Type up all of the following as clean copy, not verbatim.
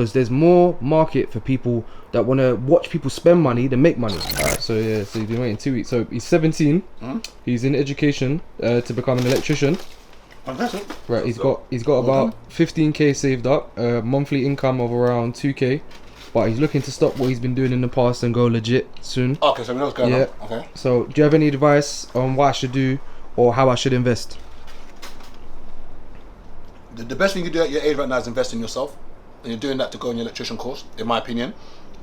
because there's more market for people that want to watch people spend money than make money. Alright, so yeah, so he's been waiting 2 weeks. So he's 17. He's in education to become an electrician. Fantastic. Right, he's got about 15k saved up, monthly income of around 2k, but he's looking to stop what he's been doing in the past and go legit soon. Okay, so we know what's going on. Okay. So do you have any advice on what I should do or how I should invest? The best thing you can do at your age right now is invest in yourself, and you're doing that to go on your electrician course, in my opinion.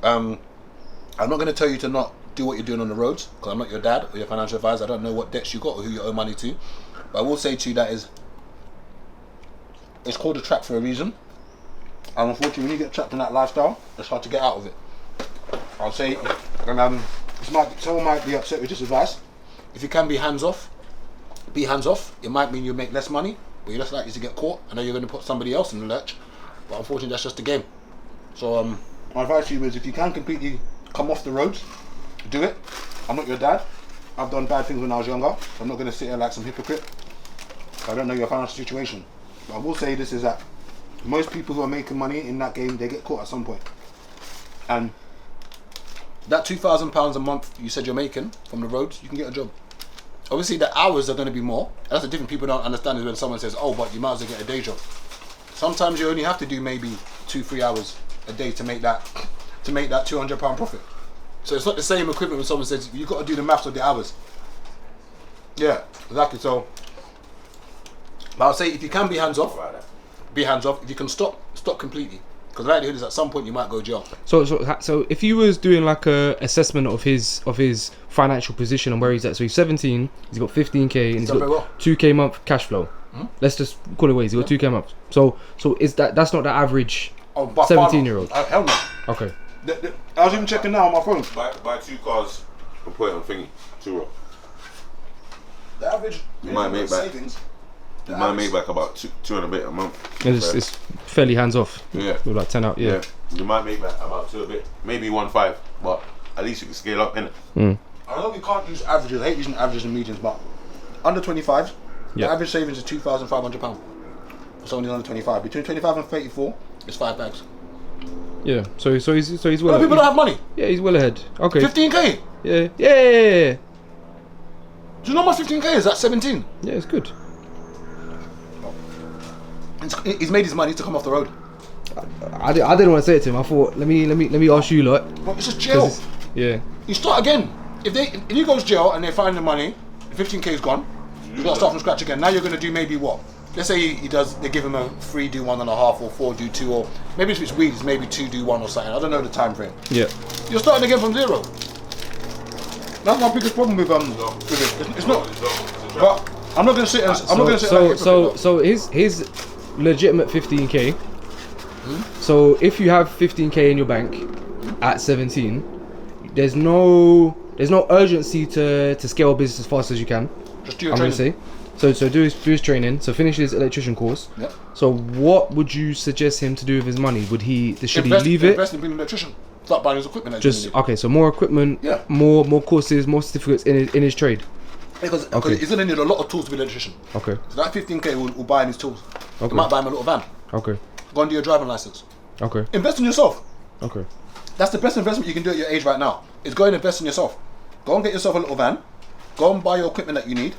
I'm not going to tell you to not do what you're doing on the roads, because I'm not your dad or your financial advisor. I don't know what debts you got or who you owe money to, but I will say to you that it's called a trap for a reason. And unfortunately, when you get trapped in that lifestyle, it's hard to get out of it. I'll say, and someone might be upset with this advice. If you can be hands off, be hands off. It might mean you make less money, but you're less likely to get caught. I know you're going to put somebody else in the lurch, but unfortunately, that's just the game. So, my advice to you is, if you can completely come off the roads, do it. I'm not your dad. I've done bad things when I was younger. So I'm not going to sit here like some hypocrite. I don't know your financial situation. But I will say this is that most people who are making money in that game, they get caught at some point. And that £2,000 a month you said you're making from the roads, you can get a job. Obviously the hours are going to be more. And that's the different people don't understand is when someone says, oh, but you might as well get a day job. Sometimes you only have to do maybe 2-3 hours a day to make that £200 profit. So it's not the same equivalent when someone says you've got to do the maths of the hours. Yeah, exactly. So, but I'll say if you can be hands off, be hands off. If you can stop completely. Because the likelihood is at some point you might go jail. So if you was doing like a assessment of his financial position and where he's at, so he's 17, he's got 15k, and he's got 2k month cash flow. Let's just call it ways. He's got 2k month. So is that's not the average 17-year-old? Hell no. Okay. I was even checking now on my phone. Buy 2 cars and put it on thingy. 2 row. The average. You might make back. Savings. You might make back about 2 and a bit a month. And it's fairly hands off. Yeah. With like 10 out. Yeah. You might make back about 2 a bit, maybe 1.5, but at least you can scale up, innit? I know we can't use averages. I hate using averages and medians, but under 25, the average savings is £2,500 for someone who's under 25. Between 25 and 34, it's 5 bags. Yeah. So he's well. A lot of people don't have money. Yeah, he's well ahead. Okay. 15k. Yeah. Do you know how much 15k is? That's 17. Yeah, it's good. He's made his money to come off the road. I didn't want to say it to him. I thought let me ask you lot. But it's just jail. Yeah. You start again. If he goes jail and they find the money, the 15k is gone. You got to start from scratch again. Now you're going to do maybe what? Let's say they give him a 3 do 1.5 or 4 do 2, or maybe if it's weed it's maybe 2 do 1 or something. I don't know the time frame. Yeah. You're starting again from zero. That's my biggest problem with it. It's not. But I'm not going to sit and I'm not going to sit. So his legitimate 15k. So if you have 15k in your bank at 17, there's no urgency to scale a business as fast as you can. Just do your training. I'm gonna say. So do his training. So finish his electrician course. Yep. So what would you suggest him to do with his money? Should he leave it? Invest in being an electrician. Start buying his equipment. Okay. So more equipment. Yeah. More courses, more certificates in his trade. Because he's gonna need a lot of tools to be an electrician. Okay. So that 15k will buy him his tools. Okay. He might buy him a little van. Okay. Go and do your driving license. Okay. Invest in yourself. Okay. That's the best investment you can do at your age right now. Is go and invest in yourself. Go and get yourself a little van. Go and buy your equipment that you need.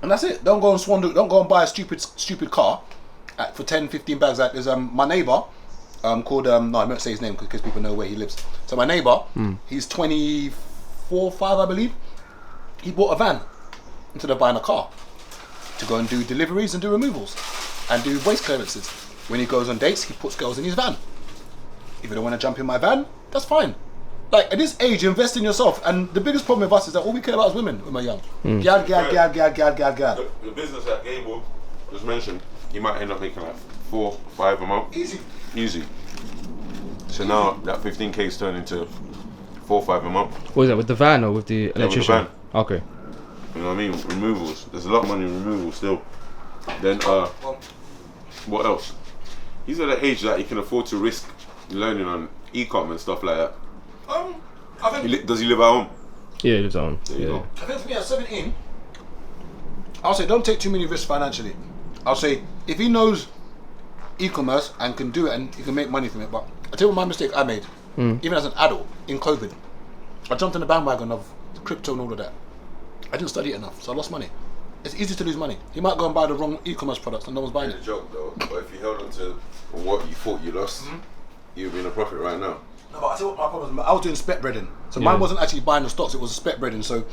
And that's it. Don't go and don't go and buy a stupid car for 10-15 bags. Like there's my neighbour called no, I won't say his name because people know where he lives. So my neighbour, he's 24, 5 I believe. He bought a van instead of buying a car to go and do deliveries and do removals and do waste clearances. When he goes on dates, he puts girls in his van. If you don't want to jump in my van, that's fine. Like at this age, invest in yourself. And the biggest problem with us is that all we care about is women when we're young. Gad. The business that Gable just mentioned, he might end up making like 4-5 a month. Easy. So now that 15k's turned into 4-5 a month. What is that, with the van or with the electrician? Yeah, with the van. Okay. You know what I mean? Removals. There's a lot of money in removals still. Then what else? He's at an age that he can afford to risk learning on e-com and stuff like that. I think Does he live at home? Yeah, he lives at home. There you go. I think for me at 17, I'll say don't take too many risks financially. I'll say if he knows e-commerce and can do it and you can make money from it. But I tell you what my mistake I made, even as an adult in COVID, I jumped in the bandwagon of crypto and all of that. I didn't study it enough, so I lost money. It's easy to lose money. You might go and buy the wrong e-commerce products and no one's buying It's it. a joke though, but if you held on to what you thought you lost, you'd be in a profit right now. No, but I tell you what my problem is. I was doing spec breading, so mine wasn't actually buying the stocks. It was spec breading. So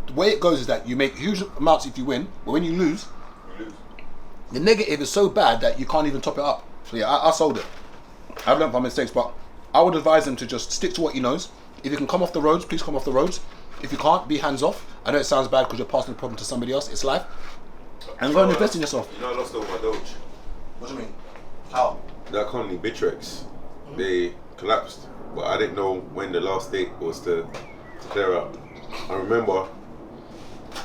the way it goes is that you make huge amounts if you win, but when you lose, the negative is so bad that you can't even top it up. So yeah, I sold it. I've learned from mistakes, but I would advise them to just stick to what he knows. If you can come off the roads, please come off the roads. If you can't, be hands off. I know it sounds bad because you're passing the problem to somebody else. It's life. And go and invest in yourself. You know, I lost all my Doge. What do you mean? How? That company, Bittrex, they collapsed, but I didn't know when the last date was to clear out. I remember,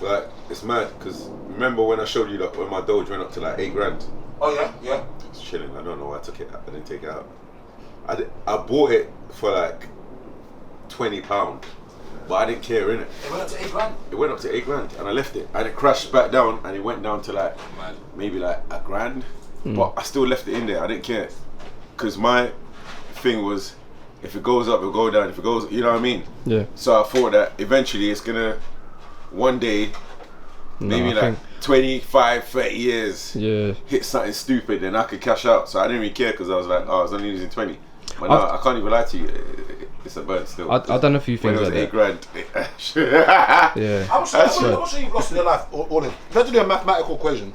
like, it's mad because remember when I showed you that when my Doge went up to like $8,000. Oh yeah, yeah. It's chilling. I don't know why I took it out. I didn't take it out. I bought it for like £20, but I didn't care in it. It went up to $8,000. It went up to $8,000 and I left it. And it crashed back down and it went down to like maybe like $1,000. But I still left it in there. I didn't care. Because my thing was, if it goes up, it'll go down. If it goes, you know what I mean? Yeah. So I thought that eventually it's gonna, one day, maybe like 25, 30 years, hit something stupid and I could cash out. So I didn't really care because I was like, oh, I was only using 20. But no, I can't even lie to you. It's a burn still. I've done a few things when it like was that. $8,000. Yeah. I'm sure you've lost in your life, all in. Let's do a mathematical equation.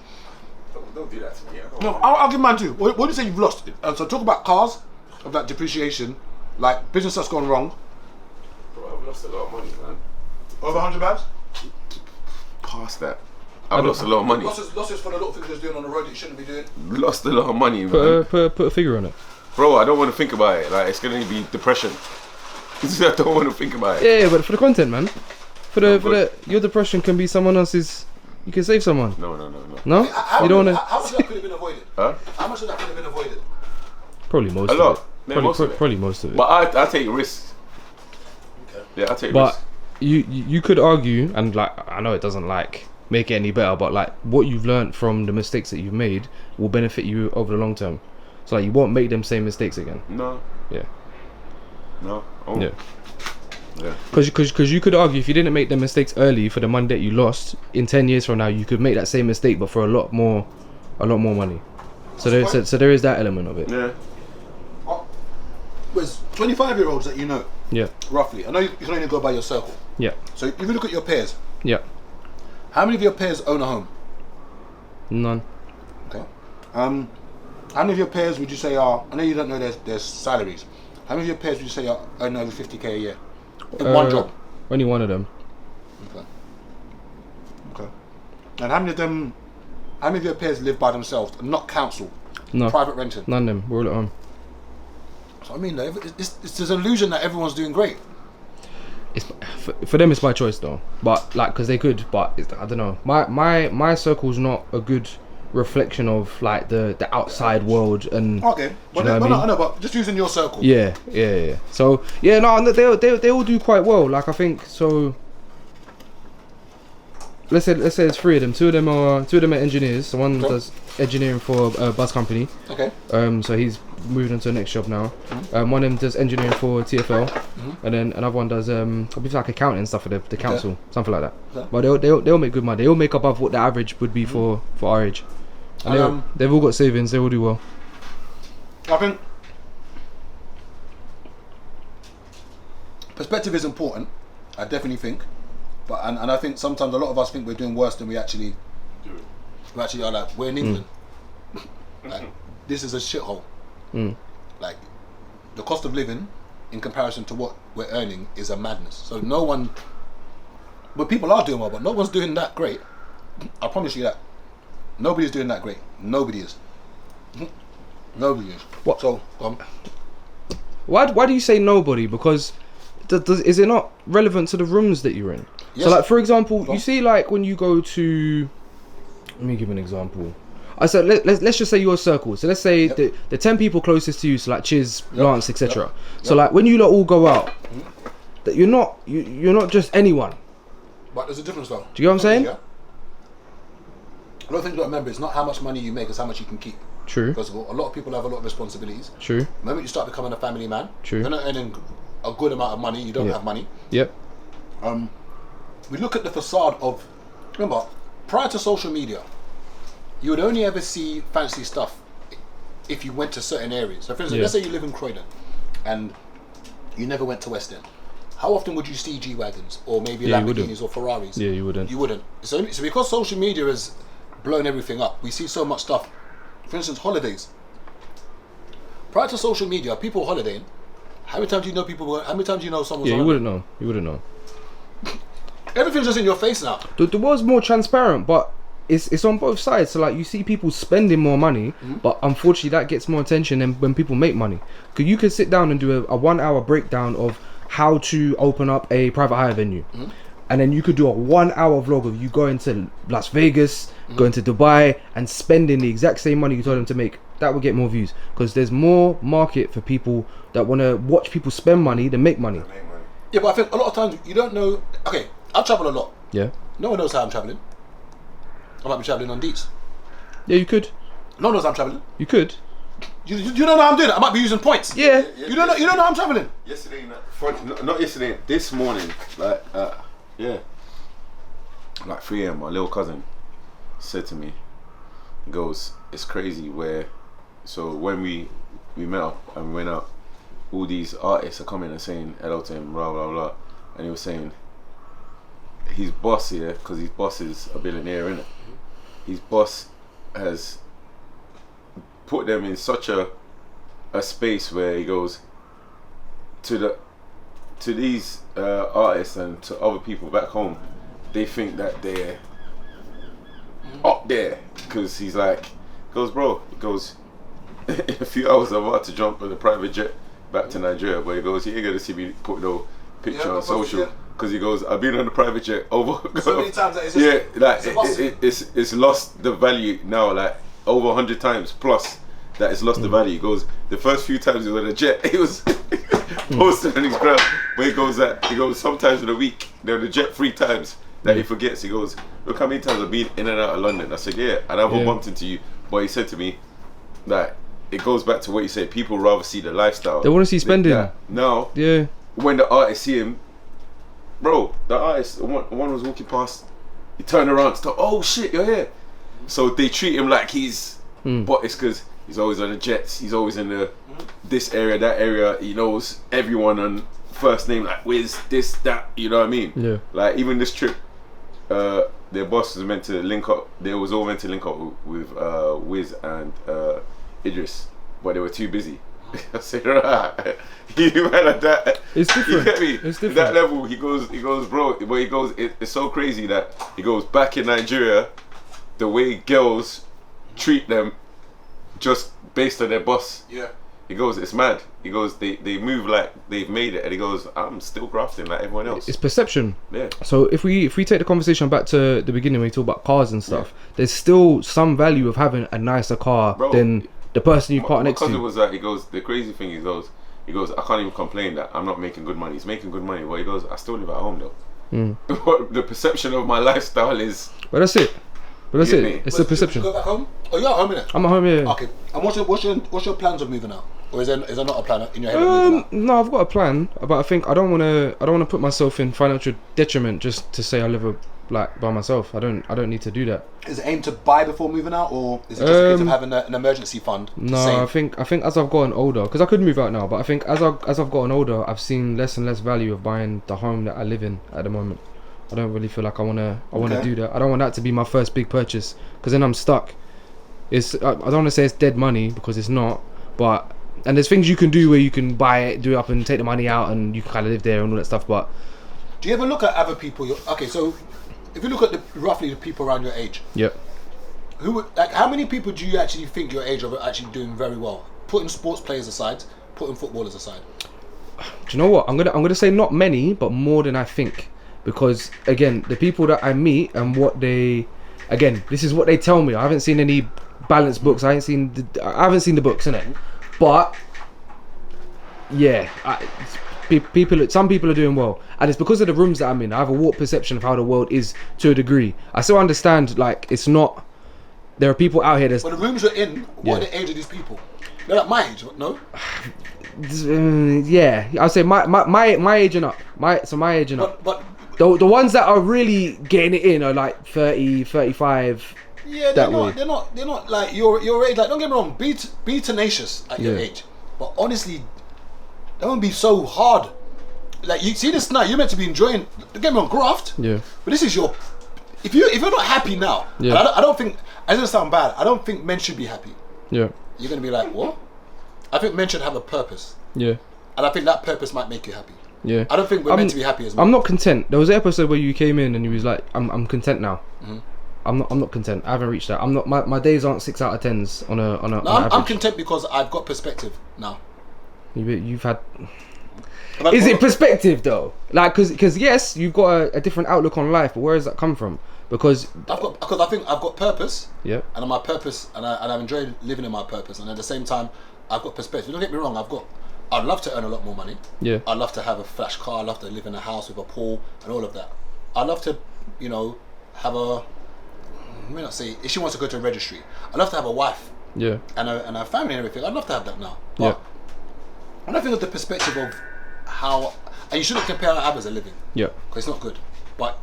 Don't do that to me. No, I'll give mine too. What do you say you've lost? So talk about cars, of that depreciation, like business that's gone wrong. Bro, I've lost a lot of money, man. Over £100? Past that. I've lost a lot of money. Losses for the little things you're doing on the road that you shouldn't be doing. Lost a lot of money, man. Put a figure on it. Bro, I don't want to think about it. Like, it's going to be depression. I don't want to think about it. Yeah, but for the content, man. Your depression can be someone else's. You can save someone. No. No? You don't want to. How much of that could have been avoided? Huh? How much of that could have been avoided? Probably most A of lot. it. Yeah, most of it. Probably most of it. But I take risks. Okay. Yeah, I take But risks. you could argue, and like I know it doesn't like make it any better, but like what you've learned from the mistakes that you've made will benefit you over the long term. So like you won't make them same mistakes again. No. Yeah. No. Oh. Yeah. Yeah. Because you could argue if you didn't make the mistakes early for the money that you lost, in 10 years from now you could make that same mistake but for a lot more money. So there is that element of it. Yeah. There's 25-year-olds that you know, Yeah. roughly. I know you can only go by your circle. Yeah. So if you look at your peers, Yeah. how many of your peers own a home? None. Okay. How many of your peers would you say are? I know you don't know their salaries. How many of your peers would you say are earn over 50k a year in one job? Only one of them. Okay. And how many of your peers live by themselves and not council? No. Private renting? None of them. We're all at home. So I mean, it's this illusion that everyone's doing great. It's for them. It's by choice though. But like, because they could. But I don't know. My circle's not a good reflection of like the outside world and. Okay. Well, I know, but just using your circle. Yeah. So yeah, no, they all do quite well. Like I think so. Let's say it's three of them. Two of them are engineers. So one does engineering for a bus company. Okay. So he's moved on to the next job now. One of them does engineering for TFL, and then another one does like accounting and stuff for the council, something like that. Okay. But they'll make good money. They'll make above what the average would be for our age. And they've all got savings. They all do well. I think perspective is important. I definitely think, but and I think sometimes a lot of us think we're doing worse than we actually are. Like we're in England. Like this is a shithole. Like the cost of living in comparison to what we're earning is a madness. So no one, but people are doing well, but no one's doing that great. I promise you that. Nobody's doing that great. Nobody is. Nobody is. What? So Why do you say nobody? Because is it not relevant to the rooms that you're in? Yes. So like for example, you see like when you go to, let me give an example. I said let's just say your circle. So let's say the 10 people closest to you, so like Chiz, Lance, etc. So like when you lot all go out, that you're not just anyone. But there's a difference though. Do you get what I'm saying? Yeah. A lot of things you got to remember, it's not how much money you make, it's how much you can keep. True. First of all, a lot of people have a lot of responsibilities. True. The moment you start becoming a family man, True. you're not earning a good amount of money. You don't Yeah. have money. Yep. We look at the facade of. Remember, prior to social media, you would only ever see fancy stuff if you went to certain areas. So, for instance, Yeah. let's say you live in Croydon, and you never went to West End. How often would you see G-Wagons or maybe Yeah, you Lamborghinis or Ferraris? Yeah, you wouldn't. You wouldn't. So because social media has blown everything up, we see so much stuff. For instance, holidays. Prior to social media, people holidaying. How many times do you know people? How many times do you know someone's Yeah, you holiday? wouldn't know. You wouldn't know. Everything's just in your face now. The world's more transparent, but it's on both sides. So like you see people spending more money, but unfortunately that gets more attention than when people make money. Because you could sit down and do a 1 hour breakdown of how to open up a private hire venue, and then you could do a 1 hour vlog of you going to Las Vegas, going to Dubai, and spending the exact same money you told them to make. That would get more views because there's more market for people that want to watch people spend money than make money. Yeah, but I think a lot of times you don't know. Okay, I travel a lot. Yeah. No one knows how I'm traveling. I might be traveling on Deets. Yeah, you could. No one knows how I'm traveling. You could. You don't know how I'm doing it. I might be using points. Yeah. You don't know. You don't know how I'm traveling. Yesterday, not yesterday. This morning, like like 3 a.m. My little cousin said to me, he goes, "It's crazy where." So when we met up and we went out, all these artists are coming and saying hello to him, blah blah blah, and he was saying his boss here, because his boss is a billionaire, innit? His boss has put them in such a space where he goes to these artists and to other people back home, they think that they're up there, because he's like, goes, bro, he goes, in a few hours I'm about to jump on a private jet back to Nigeria, but he goes, you ain't gonna see me put no picture on social, because he goes, I've been on the private jet over So many times that it's just, it's lost the value now, like over 100 times plus that it's lost the value. He goes, the first few times he was on a jet, he was posting on his gram, but he goes sometimes in a week they're on the jet 3 times that he forgets. He goes, look how many times I've been in and out of London. I said, yeah, and I've bumped into you, but he said to me that it goes back to what you said, people rather see the lifestyle. They want to see spending. Now, Yeah. when the artists see him, bro, the artist, one was walking past, he turned around and stopped, oh shit, you're here. So they treat him like he's, but it's because he's always on the jets, he's always in this area, that area, he knows everyone on first name, like Wiz, this, that, you know what I mean? Yeah. Like even this trip, their boss was meant to link up, they was all meant to link up with Wiz and Idris, but they were too busy. I said, right, you man like that. It's different. You get me? It's different. That level, he goes, bro. But he goes, it's so crazy that he goes back in Nigeria, the way girls treat them, just based on their boss. yeah. He goes, it's mad. He goes, they move like they've made it, and he goes, I'm still grafting like everyone else. It's perception. Yeah. So if we take the conversation back to the beginning when we talk about cars and stuff, there's still some value of having a nicer car Bro, than the person you park My next cousin to. was like, he goes, the crazy thing is he goes, I can't even complain that I'm not making good money. He's making good money, but he goes, I still live at home though. The perception of my lifestyle is. But that's it. It's But the perception. You go back home? Oh, you're at home, innit? I'm at home, yeah. Okay. And what's your plans of moving out? Or is there not a plan in your head of moving out? No, I've got a plan, but I think I don't want to put myself in financial detriment just to say I live by myself. I don't need to do that. Is it aimed to buy before moving out, or is it just a case of having an emergency fund? No, Save? I think as I've gotten older, because I could move out now, but I think as I've gotten older, I've seen less and less value of buying the home that I live in at the moment. I don't really feel like I wanna do that. I don't want that to be my first big purchase, because then I'm stuck. I don't want to say it's dead money, because it's not, but. And there's things you can do where you can buy it, do it up, and take the money out, and you can kind of live there and all that stuff. But do you ever look at other people? Okay, so if you look at roughly the people around your age, yep. How many people do you actually think your age are actually doing very well? Putting sports players aside, putting footballers aside. Do you know what? I'm gonna say not many, but more than I think, because again, the people that I meet and this is what they tell me. I haven't seen any balanced books. I haven't seen the books, innit? But yeah, some people are doing well, and it's because of the rooms that I'm in. I have a warped perception of how the world is to a degree. I still understand, like, it's not there are people out here that's But the rooms you're in, what are the age of these people? They're like my age, no? yeah, I'd say my age and up. My age and up. But The ones that are really getting it in are like 30, 35. yeah, they're not like your age. Like, don't get me wrong, be tenacious at your age, but honestly, don't be so hard. Like, you see this now, you're meant to be enjoying. Don't get me wrong, graft. Yeah. But this is your. If you're not happy now, and I don't think. It doesn't sound bad. I don't think men should be happy. Yeah. You're gonna be like, what? I think men should have a purpose. Yeah. And I think that purpose might make you happy. Yeah. I don't think we're meant to be happy as men. I'm not content. There was an episode where you came in and you was like, I'm content now. Mm-hmm. I'm not content. I haven't reached that. I'm not. My days aren't 6 out of 10s on a. No, I'm content because I've got perspective now. You've had. Is it perspective though? Like, because yes, you've got a different outlook on life, but where does that come from? Because I think I've got purpose. Yeah. And my purpose, and I've enjoyed living in my purpose, and at the same time, I've got perspective. Don't get me wrong. I'd love to earn a lot more money. Yeah. I'd love to have a flash car. I'd love to live in a house with a pool and all of that. I'd love to, have a. I may not say if she wants to go to a registry. I'd love to have a wife. Yeah. And a family and everything. I'd love to have that now. But and I think of the perspective of how, and you shouldn't compare how others are living. Yeah. Because it's not good. But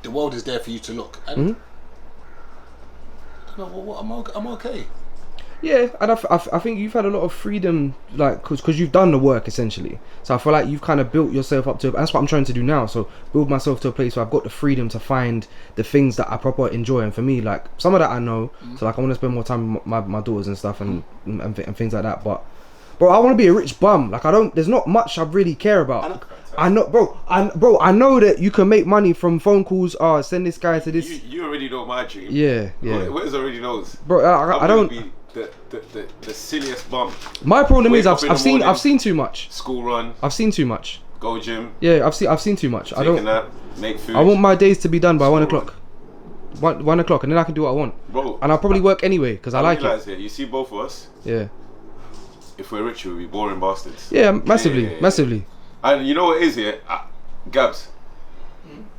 the world is there for you to look. And I'm okay. Yeah, and I think you've had a lot of freedom, like, because you've done the work essentially. So I feel like you've kind of built yourself up to. That's what I'm trying to do now. So build myself to a place where I've got the freedom to find the things that I proper enjoy. And for me, like, some of that I know. So like, I want to spend more time with my daughters and stuff and things like that. But bro, I want to be a rich bum. Like, there's not much I really care about. I know, bro. I know that you can make money from phone calls. Send this guy to this. You already know my dream. Yeah. Where's already knows. Bro, I don't. Be the silliest bum. My problem is I've seen too much. School run. I've seen too much. Go gym. Yeah, I've seen too much. Take a nap, make food. I want my days to be done by 1 o'clock. 1 o'clock, and then I can do what I want. Bro. And I'll probably work anyway because I like it. Here, you see both of us. Yeah. If we're rich, we'll be boring bastards. Yeah, massively. And you know what it is here, Gabs.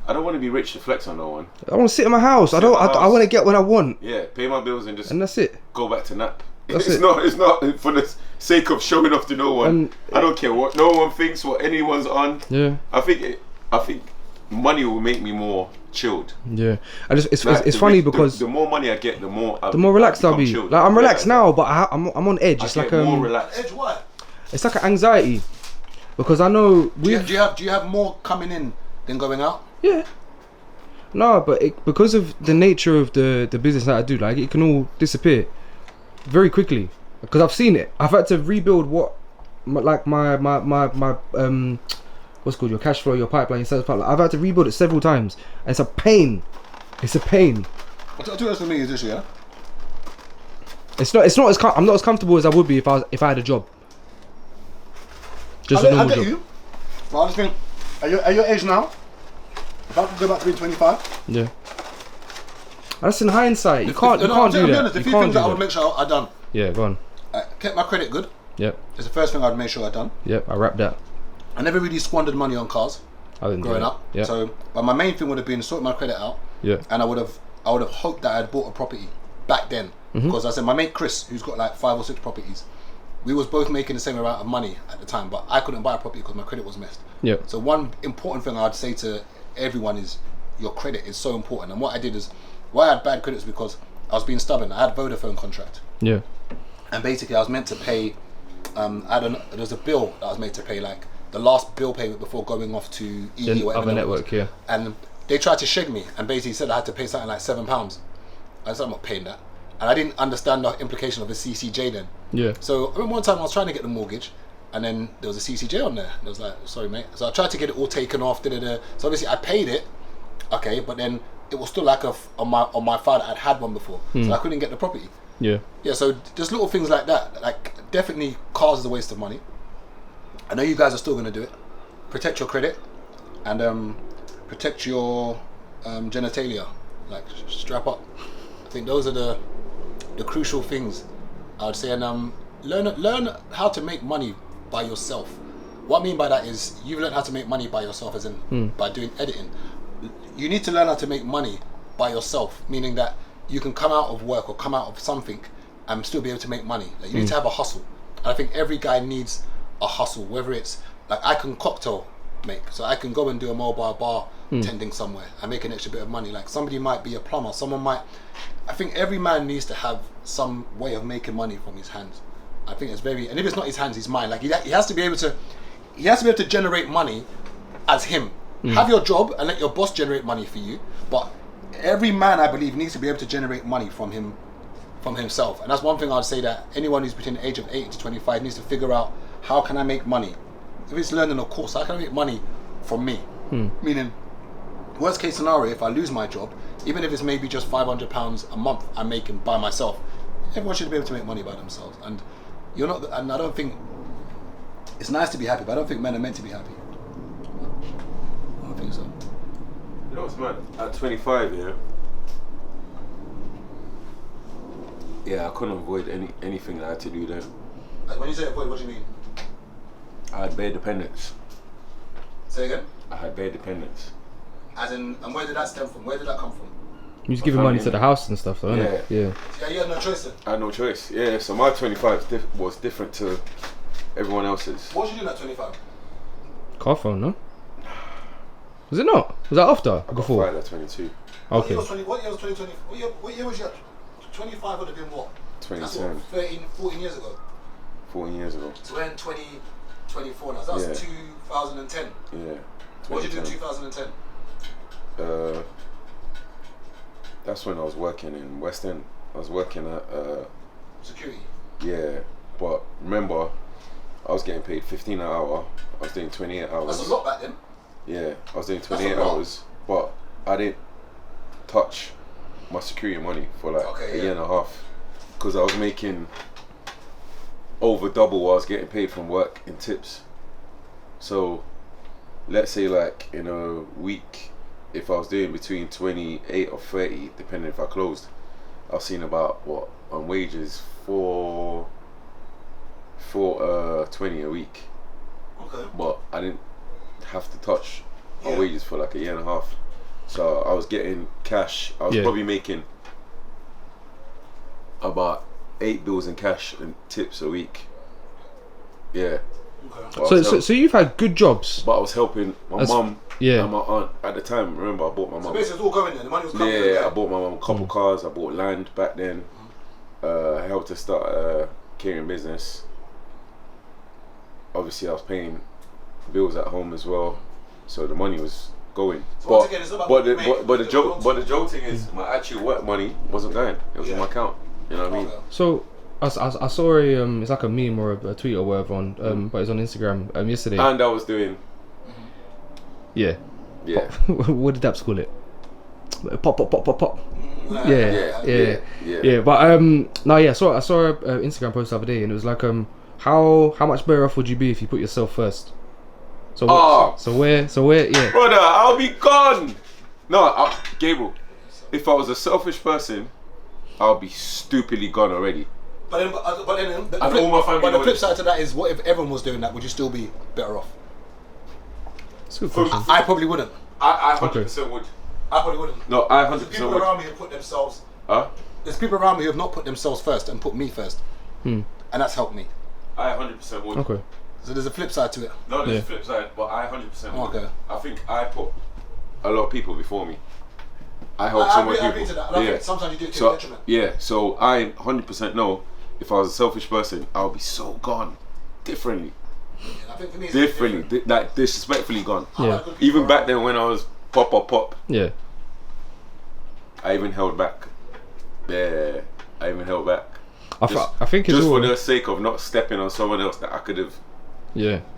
I don't want to be rich to flex on no one. I want to sit in my house. I want to get what I want. Yeah, pay my bills and that's it. Go back to nap. It's not for the sake of showing off to no one. I don't care what no one thinks, what anyone's on. Yeah. I think money will make me more chilled. Yeah. It's funny because the more money I get, the more relaxed I'll be. Chilled. Like, I'm relaxed now, but I'm on edge. It's like more relaxed. Edge what? It's like an anxiety because I know do you have more coming in than going out? Yeah. No, but because of the nature of the business that I do, like, it can all disappear very quickly because I've seen it. I've had to rebuild my what's called your cash flow, your pipeline, your sales pipeline. I've had to rebuild it several times. And it's a pain. It's a pain. I'll tell you what for me is this, yeah. I'm not as comfortable as I would be if I had a job. Just a normal job. You. But I just think at your age now, if I could go back to being 25. Yeah. That's in hindsight. You can't do that. The few things that I would make sure I'd done. Yeah, go on. Kept my credit good. Yep. It's the first thing I'd make sure I'd done. Yep, I wrapped that. I never really squandered money on cars. I didn't growing up. Yep. So, but my main thing would have been sorting my credit out. Yeah. And I would have hoped that I had bought a property back then. Because I said my mate Chris, who's got like 5 or 6 properties, we was both making the same amount of money at the time, but I couldn't buy a property because my credit was messed. Yeah. So one important thing I'd say to everyone is your credit is so important. And what I did is, why I had bad credit is because I was being stubborn. I had a Vodafone contract. Yeah. And basically I was meant to pay, there was a bill that I was meant to pay, like the last bill payment before going off to EE or whatever. Other network, yeah. And they tried to shag me and basically said I had to pay something like £7. I said I'm not paying that. And I didn't understand the implication of a CCJ then. Yeah. So I remember one time I was trying to get the mortgage and then there was a CCJ on there. And I was like, sorry mate. So I tried to get it all taken off. So obviously I paid it, okay, but then it was still like on my file that I'd had one before. So I couldn't get the property. Yeah. Yeah, so just little things like that. Like, definitely cars is a waste of money. I know you guys are still going to do it. Protect your credit and protect your genitalia. Like, strap up. I think those are the crucial things I would say. And learn how to make money by yourself. What I mean by that is you've learned how to make money by yourself, as in by doing editing. You need to learn how to make money by yourself, meaning that you can come out of work or come out of something and still be able to make money. Like, you need to have a hustle. And I think every guy needs a hustle, whether it's like I can cocktail make, so I can go and do a mobile bar tending somewhere and make an extra bit of money. Like somebody might be a plumber, someone might. I think every man needs to have some way of making money from his hands. I think it's very, and if it's not his hands, his mind. Like he has to be able to, generate money as him. Have your job and let your boss generate money for you. But every man, I believe, needs to be able to generate money from himself. And that's one thing I'd say, that anyone who's between the age of 18 to 25 needs to figure out, how can I make money? If it's learning a course, how can I make money from me? Meaning, worst case scenario, if I lose my job, even if it's maybe just £500 a month I'm making by myself, everyone should be able to make money by themselves. And you're not. And I don't think it's nice to be happy, but I don't think men are meant to be happy. I don't think so. You know what's mad? At 25, yeah, I couldn't avoid anything that I had to do then. When you say avoid, what do you mean? I had bare dependence. Say again? I had bare dependence. As in, and where did that stem from? Where did that come from? You was giving money to the house and stuff, though, innit? Yeah, you had no choice then? I had no choice, yeah. So my 25 was different to everyone else's. What was you doing at 25? Car phone, no? Was it not? Was that after? I Before? got fired at 22. Okay. What year was 2020? What year was you at? 25 would have been what? 27. That's what, 13, 14 years ago? 14 years ago. So we're in 2024 now. So that's 2010. Yeah. What did you do in 2010? That's when I was working in West End. I was working at security. Yeah, but remember, I was getting paid 15 an hour. I was doing 28 hours. That's a lot back then. Yeah, I was doing 28 hours, but I didn't touch my security money for like a year and a half, because I was making over double what I was getting paid from work in tips. So let's say like in a week, if I was doing between 28 or 30, depending if I closed, I was seeing about what on wages for 20 a week. Okay. But I didn't have to touch my wages for like a year and a half. So I was getting cash. I was probably making about 8 bills in cash and tips a week. Yeah. Okay. So you've had good jobs. But I was helping my mum Yeah. and my aunt at the time. Remember, I bought my So mum. basically, it's all going there. The money was coming. Yeah, I bought my mum a couple cars. I bought land back then. I helped her start a catering business. Obviously, I was paying bills at home as well, so the money was going. So once again, it's not about the joke thing is, my actual work money wasn't going. It was in my account. You know what I mean? So I saw a it's like a meme or a tweet or whatever on but it's on Instagram yesterday. And I was doing. Yeah. Yeah. What did Daps call it? Pop. Yeah. But no, yeah. So I saw a Instagram post the other day, and it was like how much better off would you be if you put yourself first? So where yeah. Brother, I'll be gone. No, Gabriel. If I was a selfish person, I'll be stupidly gone already. But then all my family. But the flip side to that is, what if everyone was doing that? Would you still be better off? That's a good question. I probably wouldn't. I 100% would. I probably wouldn't. No, I 100% There's people would. around me who put themselves. Huh? There's people around me who have not put themselves first and put me first, and that's helped me. I 100% would. Okay. So there's a flip side to it. No, there's a flip side, but I 100% would. Okay. I think I put a lot of people before me. I helped so many I agree people. to that. And I think sometimes you do it to your detriment. Yeah, so I 100% know if I was a selfish person, I would be so gone differently. I think for me it's Differently, like disrespectfully gone. Yeah. Even back then when I was pop, Yeah. I even held back. Yeah, I even held back. I think it's just all for the sake of not stepping on someone else that I could have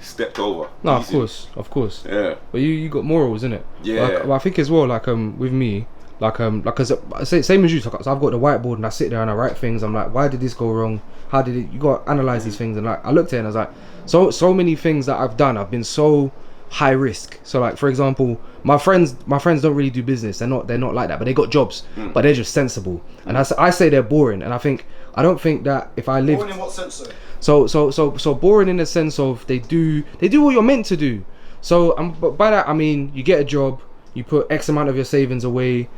stepped over. No, easily. of course. Yeah. But you got morals, innit? Yeah. But I think as well, like with me, cause same as you. So I've got the whiteboard and I sit there and I write things. I'm like, why did this go wrong? How did it? You got to analyze these things. And like I looked at it and I was like, so many things that I've done, I've been so high risk. So like for example, my friends don't really do business. They're not like that. But they got jobs. But they're just sensible. And I say they're boring. And I don't think that if I lived. Boring in what sense, though? So boring in the sense of they do what you're meant to do. So but by that I mean you get a job, you put X amount of your savings away,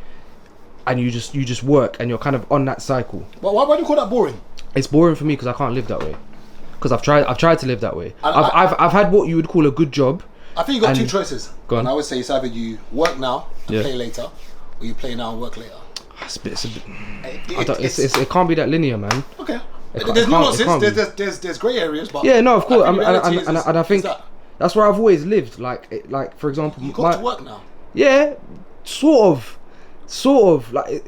and you just work, and you're kind of on that cycle. But why do you call that boring? It's boring for me because I can't live that way. Because I've tried to live that way. I've had what you would call a good job. I think you got two choices. Go on. And I would say it's either you work now and Yeah. play later, or you play now and work later. It can't be that linear, man. Okay. It There's can't nuances. be. There's grey areas, but Yeah, no, of course. I think reality And I think that's where I've always lived. Like for example, you got to work now. Yeah, sort of. Like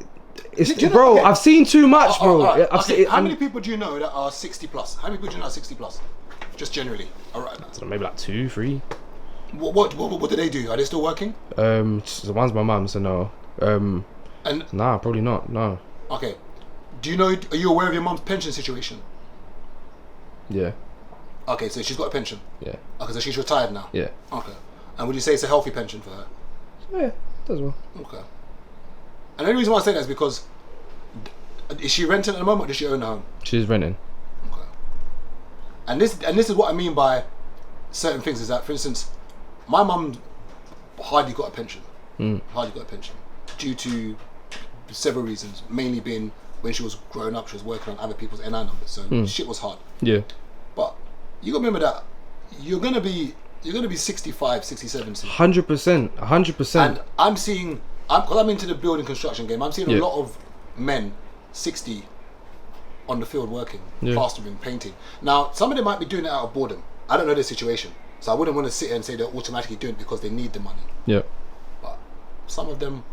it's Do you know- bro. okay. I've seen too much, bro. Alright, I've okay, seen, how many people do you know that are 60 plus? How many people do you know are 60 plus? Just generally. Alright. maybe like 2, 3. What do they do? Are they still working? The one's my mum, so no. And Nah, probably not. No. okay. Do you know? Are you aware of your mum's pension situation? Yeah. Okay, so she's got a pension. Yeah. Okay, so she's retired now. Yeah. Okay. And would you say it's a healthy pension for her? Yeah. Does well. Okay. And the only reason why I say that is because is she renting at the moment or does she own a home? She's renting. Okay. And this is what I mean by certain things is that, for instance, my mum hardly got a pension. Hardly got a pension due to several reasons, mainly being when she was growing up, she was working on other people's NI numbers, so shit was hard. Yeah. But you gotta remember that you're gonna be 65, 67 soon. 100%. 100%. And I'm seeing, because I'm into the building construction game, I'm seeing a lot of men 60 on the field working, plastering, painting. Now, some of them might be doing it out of boredom. I don't know their situation, so I wouldn't want to sit here and say they're automatically doing it because they need the money. Yeah. But some of them,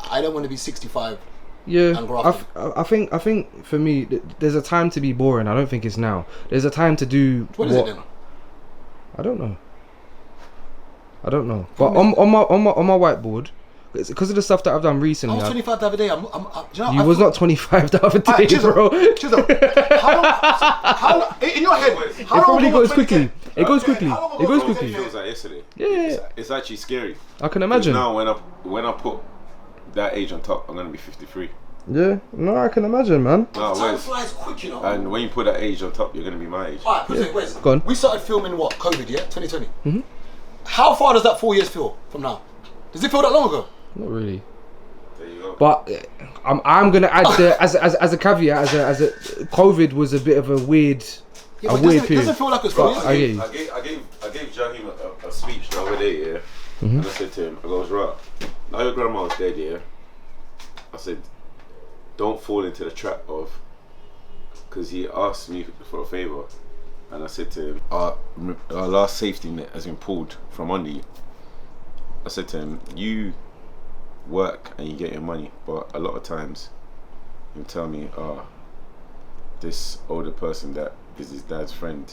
I don't want to be 65. Yeah, And grafting. I think for me, there's a time to be boring. I don't think it's now. There's a time to do What is it then? I don't know. But on my whiteboard, because of the stuff that I've done recently. I was 25 the other day. You was not 25 the other day, bro. Chisel. How long, in your head, It probably goes quickly. It goes quickly. It goes It quickly. feels like yesterday. Yeah. It's actually scary. I can imagine. Now when I put that age on top, I'm gonna be 53. Yeah, no, I can imagine, man. No, time Wes. flies quick, you know. And when you put that age on top, you're gonna be my age. Alright, Wes. Go on. We started filming what? COVID, yeah? 2020. Mm-hmm. How far does that 4 years feel from now? Does it feel that long ago? Not really. There you go. But I'm gonna add as a caveat, as a COVID was a bit of a weird, Yeah, a but weird it period. doesn't feel like it's 4 years. I get you. I gave Jaheem a speech the other day, yeah. And I said to him, I goes, right, now your grandma's dead, yeah. I said, don't fall into the trap of, because he asked me for a favour, and I said to him, our last safety net has been pulled from under you. I said to him, you work and you get your money, but a lot of times you tell me, this older person that is his dad's friend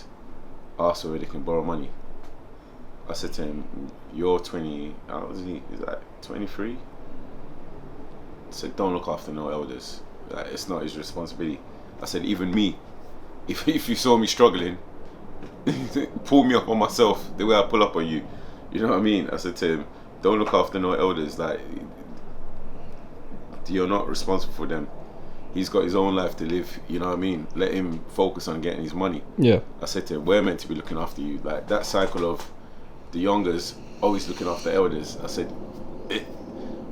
asked whether they can borrow money. I said to him, you're 20, how old is he? He's like 23? I said, don't look after no elders. Like, it's not his responsibility. I said, even me, if you saw me struggling, pull me up on myself the way I pull up on you. You know what I mean? I said to him, don't look after no elders. Like, you're not responsible for them. He's got his own life to live. You know what I mean? Let him focus on getting his money. Yeah. I said to him, we're meant to be looking after you. Like, that cycle of the youngers always looking after elders. I said,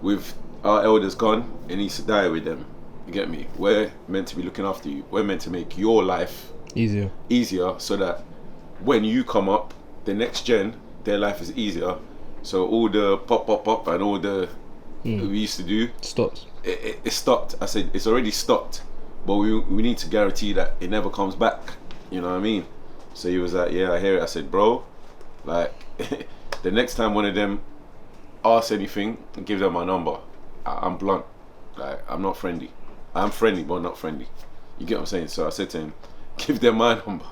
with our elders gone, it needs to die with them. You get me? We're meant to be looking after you. We're meant to make your life easier so that when you come up, the next gen, their life is easier. So all the pop and all the we used to do Stopped. It stopped. I said it's already stopped, but we need to guarantee that it never comes back. You know what I mean? So he was like, yeah, I hear it. I said, bro, like the next time one of them asks anything, give them my number. I'm blunt. Like, I'm not friendly. I'm friendly, but not friendly. You get what I'm saying? So I said to him, give them my number.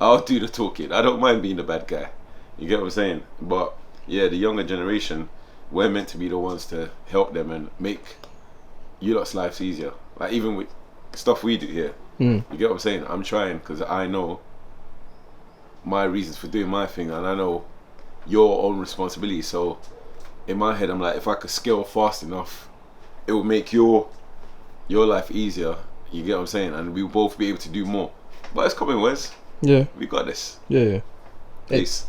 I'll do the talking. I don't mind being the bad guy. You get what I'm saying? But yeah, the younger generation, we're meant to be the ones to help them and make you lot's lives easier. Like, even with stuff we do here. You get what I'm saying? I'm trying because I know my reasons for doing my thing, and I know your own responsibility. So in my head, I'm like, if I could scale fast enough, it will make your life easier. You get what I'm saying? And we'll both be able to do more. But it's coming, Wes. Yeah. We got this. Yeah. Peace.